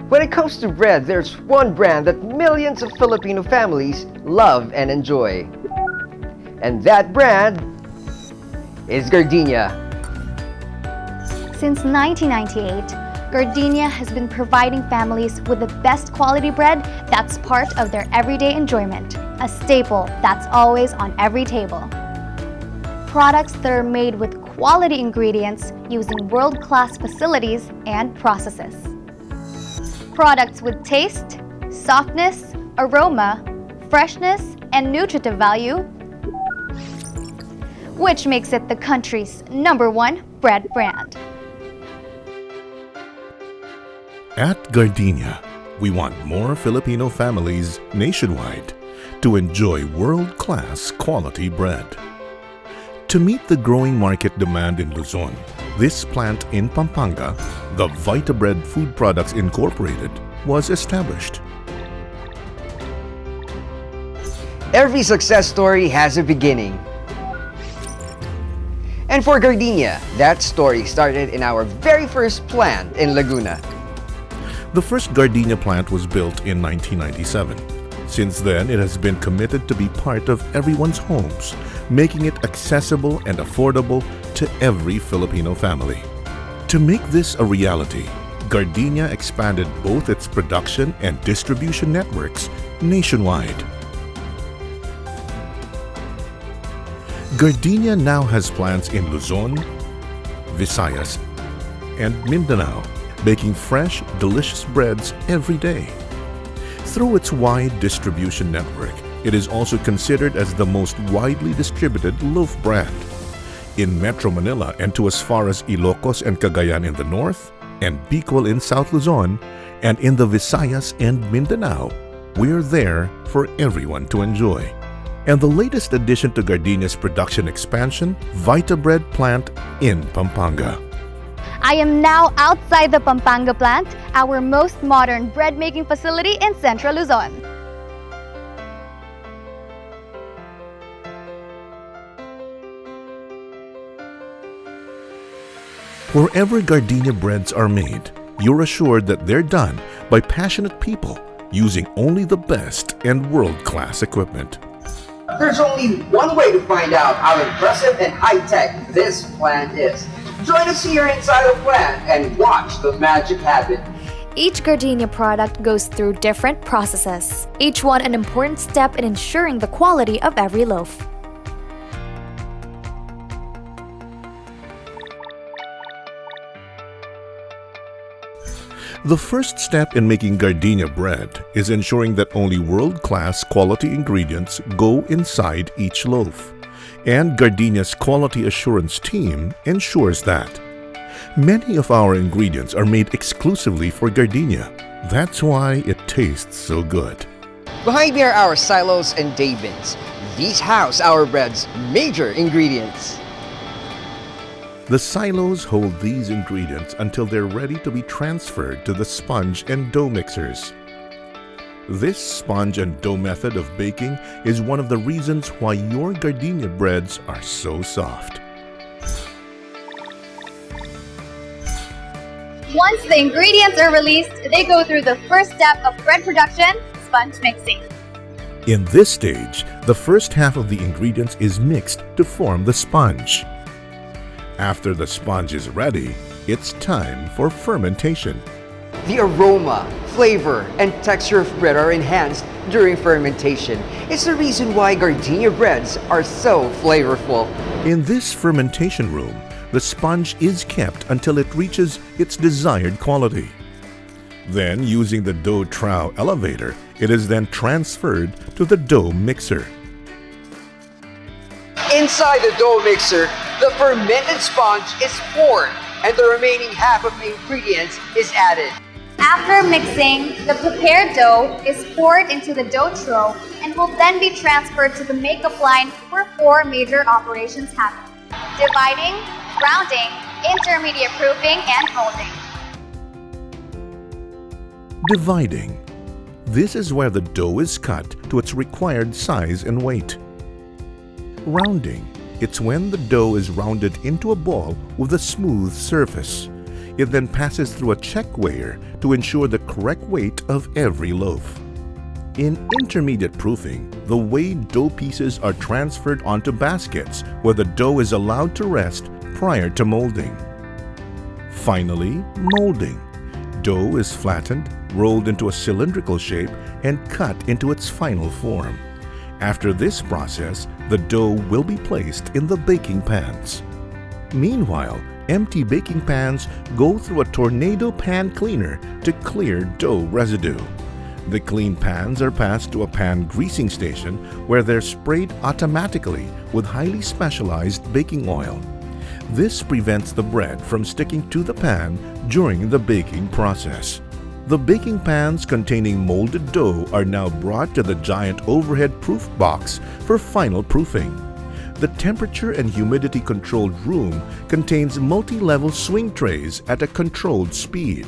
When it comes to bread, there's one brand that millions of Filipino families love and enjoy. And that brand is Gardenia. Since 1998, Gardenia has been providing families with the best quality bread that's part of their everyday enjoyment, a staple that's always on every table. Products that are made with quality ingredients using world-class facilities and processes. Products with taste, softness, aroma, freshness, and nutritive value, which makes it the country's #1 bread brand. At Gardenia, we want more Filipino families nationwide to enjoy world-class quality bread. To meet the growing market demand in Luzon, this plant in Pampanga, the VitaBread Food Products Incorporated, was established. Every success story has a beginning. And for Gardenia, that story started in our very first plant in Laguna. The first Gardenia plant was built in 1997. Since then, it has been committed to be part of everyone's homes, making it accessible and affordable to every Filipino family. To make this a reality, Gardenia expanded both its production and distribution networks nationwide. Gardenia now has plants in Luzon, Visayas, and Mindanao, baking fresh, delicious breads every day. Through its wide distribution network, it is also considered as the most widely distributed loaf brand. In Metro Manila and to as far as Ilocos and Cagayan in the north, and Bicol in South Luzon, and in the Visayas and Mindanao, we're there for everyone to enjoy. And the latest addition to Gardenia's production expansion, VitaBread plant in Pampanga. I am now outside the Pampanga plant, our most modern bread-making facility in Central Luzon. Wherever Gardenia breads are made, you're assured that they're done by passionate people using only the best and world-class equipment. There's only one way to find out how impressive and high-tech this plant is. Join us here inside the plant and watch the magic happen. Each Gardenia product goes through different processes, each one an important step in ensuring the quality of every loaf. The first step in making Gardenia bread is ensuring that only world-class quality ingredients go inside each loaf. And Gardenia's quality assurance team ensures that. Many of our ingredients are made exclusively for Gardenia. That's why it tastes so good. Behind me are our silos and day bins. These house our bread's major ingredients. The silos hold these ingredients until they're ready to be transferred to the sponge and dough mixers. This sponge and dough method of baking is one of the reasons why your Gardenia breads are so soft. Once the ingredients are released, they go through the first step of bread production, sponge mixing. In this stage, the first half of the ingredients is mixed to form the sponge. After the sponge is ready, it's time for fermentation. The aroma, flavor, and texture of bread are enhanced during fermentation. It's the reason why Gardenia breads are so flavorful. In this fermentation room, the sponge is kept until it reaches its desired quality. Then, using the dough trough elevator, it is then transferred to the dough mixer. Inside the dough mixer, the fermented sponge is poured and the remaining half of the ingredients is added. After mixing, the prepared dough is poured into the dough trough and will then be transferred to the makeup line where 4 major operations happen: dividing, rounding, intermediate proofing, and molding. Dividing. This is where the dough is cut to its required size and weight. Rounding. It's when the dough is rounded into a ball with a smooth surface. It then passes through a check weigher to ensure the correct weight of every loaf. In intermediate proofing, the weighed dough pieces are transferred onto baskets where the dough is allowed to rest prior to molding. Finally, molding. Dough is flattened, rolled into a cylindrical shape, and cut into its final form. After this process, the dough will be placed in the baking pans. Meanwhile, empty baking pans go through a tornado pan cleaner to clear dough residue. The clean pans are passed to a pan greasing station where they're sprayed automatically with highly specialized baking oil. This prevents the bread from sticking to the pan during the baking process. The baking pans containing molded dough are now brought to the giant overhead proof box for final proofing. The temperature and humidity controlled room contains multi-level swing trays at a controlled speed.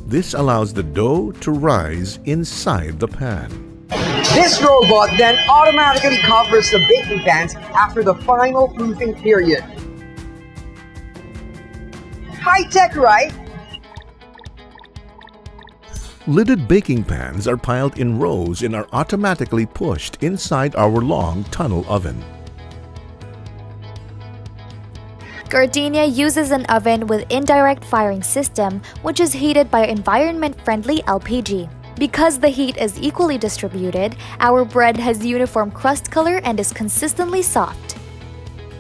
This allows the dough to rise inside the pan. This robot then automatically covers the baking pans after the final proofing period. High-tech, right? Lidded baking pans are piled in rows and are automatically pushed inside our long tunnel oven. Gardenia uses an oven with indirect firing system, which is heated by environment-friendly LPG. Because the heat is equally distributed, our bread has uniform crust color and is consistently soft.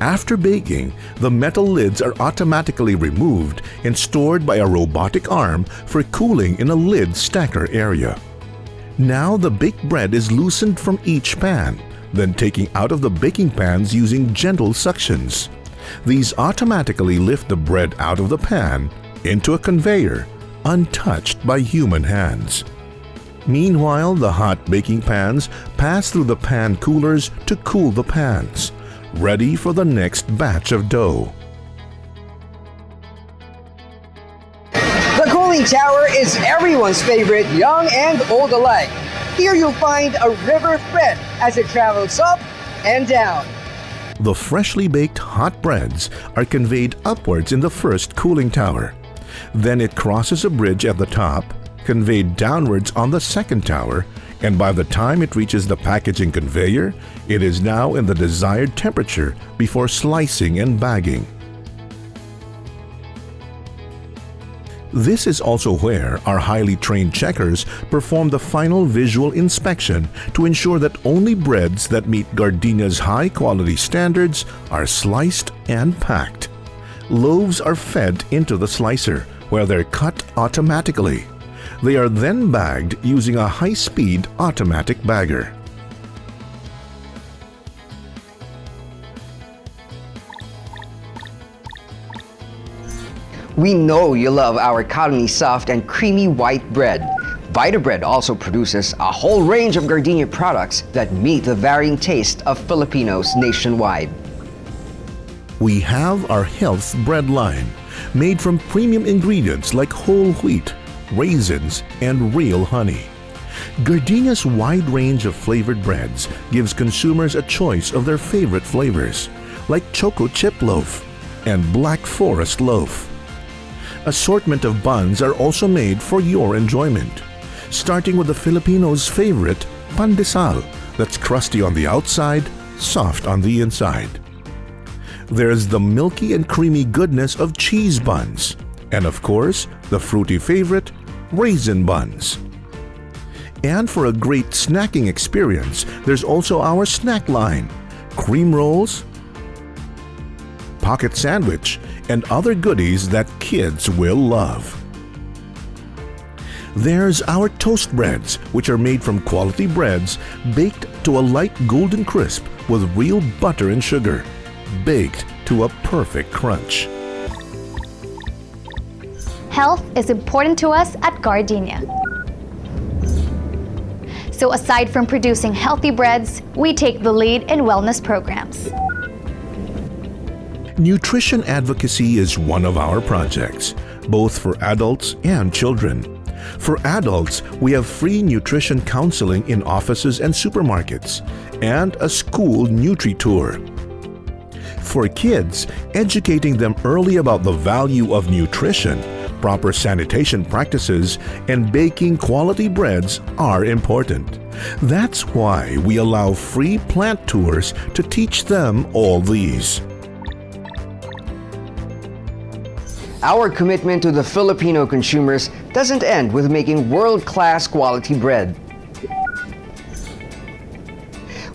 After baking, the metal lids are automatically removed and stored by a robotic arm for cooling in a lid stacker area. Now the baked bread is loosened from each pan, then taken out of the baking pans using gentle suctions. These automatically lift the bread out of the pan into a conveyor, untouched by human hands. Meanwhile, the hot baking pans pass through the pan coolers to cool the pans, ready for the next batch of dough. The cooling tower is everyone's favorite, young and old alike. Here you'll find a river thread as it travels up and down. The freshly baked hot breads are conveyed upwards in the first cooling tower. Then it crosses a bridge at the top, conveyed downwards on the second tower, and by the time it reaches the packaging conveyor, it is now in the desired temperature before slicing and bagging. This is also where our highly trained checkers perform the final visual inspection to ensure that only breads that meet Gardenia's high-quality standards are sliced and packed. Loaves are fed into the slicer, where they're cut automatically. They are then bagged using a high-speed automatic bagger. We know you love our cotony soft and creamy white bread. VitaBread also produces a whole range of Gardenia products that meet the varying taste of Filipinos nationwide. We have our health bread line, made from premium ingredients like whole wheat, raisins, and real honey. Gardenia's wide range of flavored breads gives consumers a choice of their favorite flavors, like Choco Chip Loaf and Black Forest Loaf. Assortment of buns are also made for your enjoyment, starting with the Filipinos' favorite, pandesal, that's crusty on the outside, soft on the inside. There's the milky and creamy goodness of cheese buns, and of course, the fruity favorite, raisin buns. And for a great snacking experience, there's also our snack line, cream rolls, pocket sandwich, and other goodies that kids will love. There's our toast breads, which are made from quality breads baked to a light golden crisp with real butter and sugar, baked to a perfect crunch. Health is important to us at Gardenia. So aside from producing healthy breads, we take the lead in wellness programs. Nutrition advocacy is one of our projects, both for adults and children. For adults, we have free nutrition counseling in offices and supermarkets, and a school Nutri-Tour. For kids, educating them early about the value of nutrition proper sanitation practices and baking quality breads are important. That's why we allow free plant tours to teach them all these. Our commitment to the Filipino consumers doesn't end with making world-class quality bread.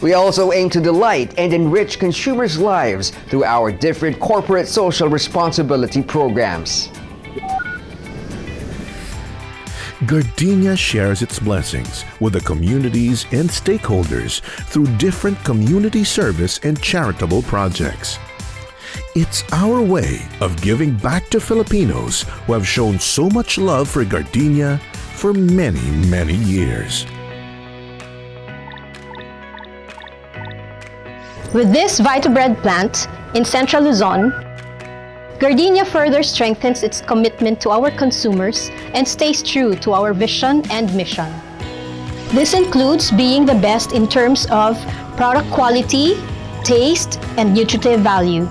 We also aim to delight and enrich consumers' lives through our different corporate social responsibility programs. Gardenia shares its blessings with the communities and stakeholders through different community service and charitable projects. It's our way of giving back to Filipinos who have shown so much love for Gardenia for many, many years. With this VitaBread plant in Central Luzon, Gardenia further strengthens its commitment to our consumers and stays true to our vision and mission. This includes being the best in terms of product quality, taste, and nutritive value.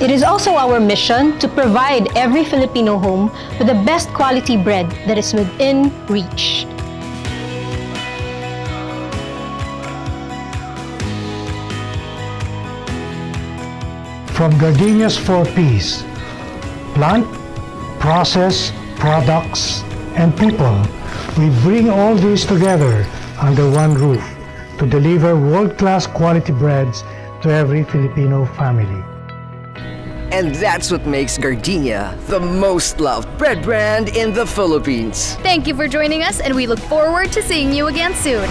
It is also our mission to provide every Filipino home with the best quality bread that is within reach. From Gardenia's 4 Ps: plant, process, products, and people, we bring all these together under one roof to deliver world-class quality breads to every Filipino family. And that's what makes Gardenia the most loved bread brand in the Philippines. Thank you for joining us, and we look forward to seeing you again soon.